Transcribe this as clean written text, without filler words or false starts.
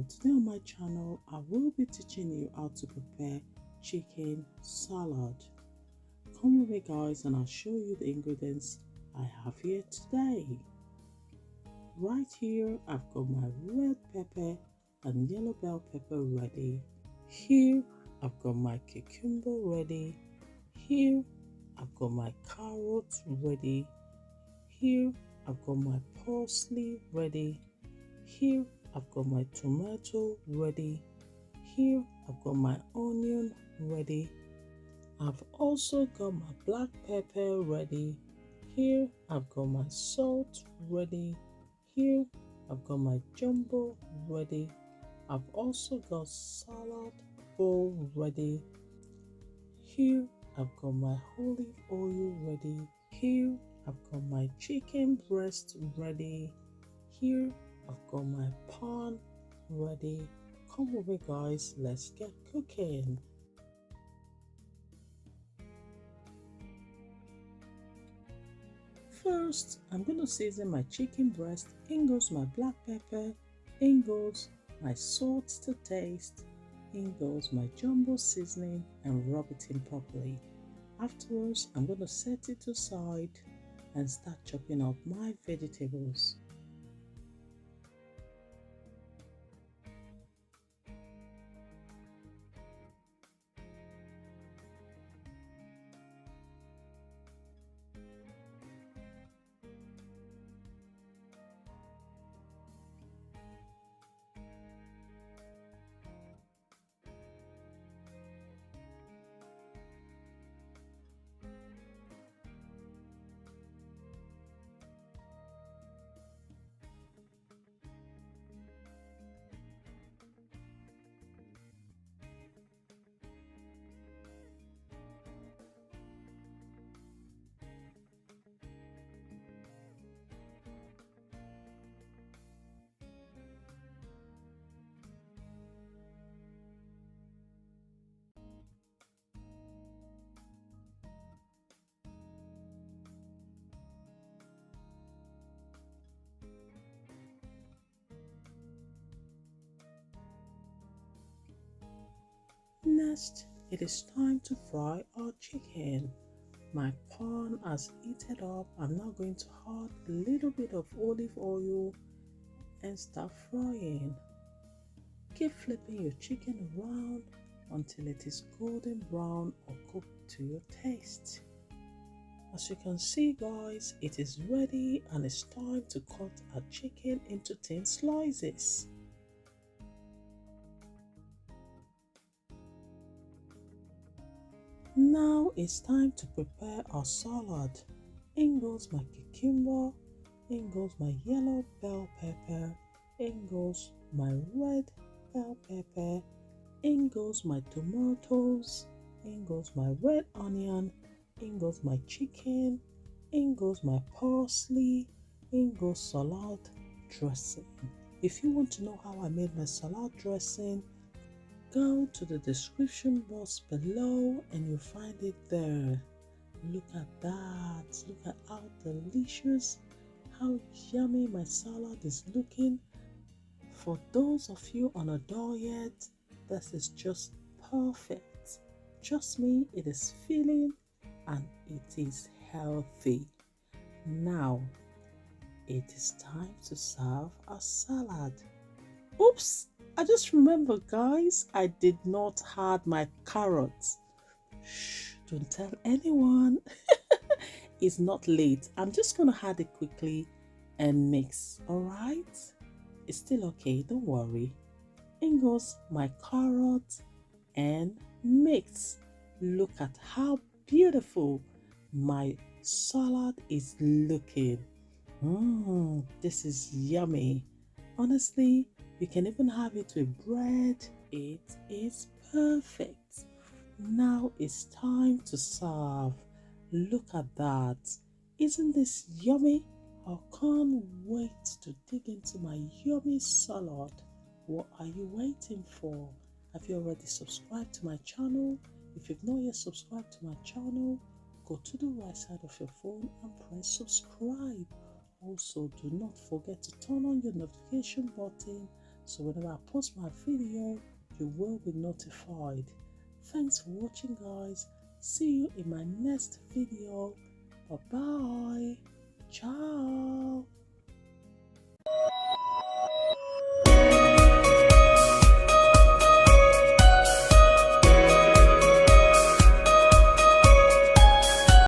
today on my channel I will be teaching you how to prepare chicken salad. Come with me guys and I'll show you the ingredients I have here today. Right here I've got my red pepper and yellow bell pepper ready. Here I've got my cucumber ready. Here I've got my carrots ready. Here I've got my parsley ready. Here I've got my tomato ready. Here I've got my onion ready. I've also got my black pepper ready. Here I've got my salt ready. Here I've got my jumbo ready. I've also got salad bowl ready. Here I've got my olive oil ready. Here I've got my chicken breast ready. Here I've got my pan ready. Come with me guys, let's get cooking. First, I'm going to season my chicken breast. In goes my black pepper. In goes my salt to taste. In goes my jumbo seasoning and rub it in properly. Afterwards, I'm going to set it aside and start chopping up my vegetables. Next, it is time to fry our chicken. My pan has heated up. I'm now going to add a little bit of olive oil and start frying. Keep flipping your chicken around until it is golden brown or cooked to your taste. As you can see guys, it is ready and it's time to cut our chicken into thin slices. Now it's time to prepare our salad. In goes my cucumber, in goes my yellow bell pepper, in goes my red bell pepper, in goes my tomatoes, in goes my red onion, in goes my chicken, in goes my parsley, in goes salad dressing. If you want to know how I made my salad dressing, go to the description box below and you'll find it there. Look at that. Look at how delicious, how yummy my salad is looking. For those of you on a diet, this is just perfect. Trust me, it is filling and it is healthy. Now, it is time to serve our salad. Oops! I just remember guys, I did not add my carrots. Shh, don't tell anyone. It's not late. I'm just going to add it quickly and mix, alright? It's still okay, don't worry. In goes my carrot and mix. Look at how beautiful my salad is looking. This is yummy. Honestly, you can even have it with bread. It is perfect. Now it's time to serve. Look at that. Isn't this yummy? I can't wait to dig into my yummy salad. What are you waiting for? Have you already subscribed to my channel? If you've not yet subscribed to my channel, go to the right side of your phone and press subscribe. Also, do not forget to turn on your notification button so whenever I post my video, you will be notified. Thanks for watching, guys. See you in my next video. Bye bye. Ciao.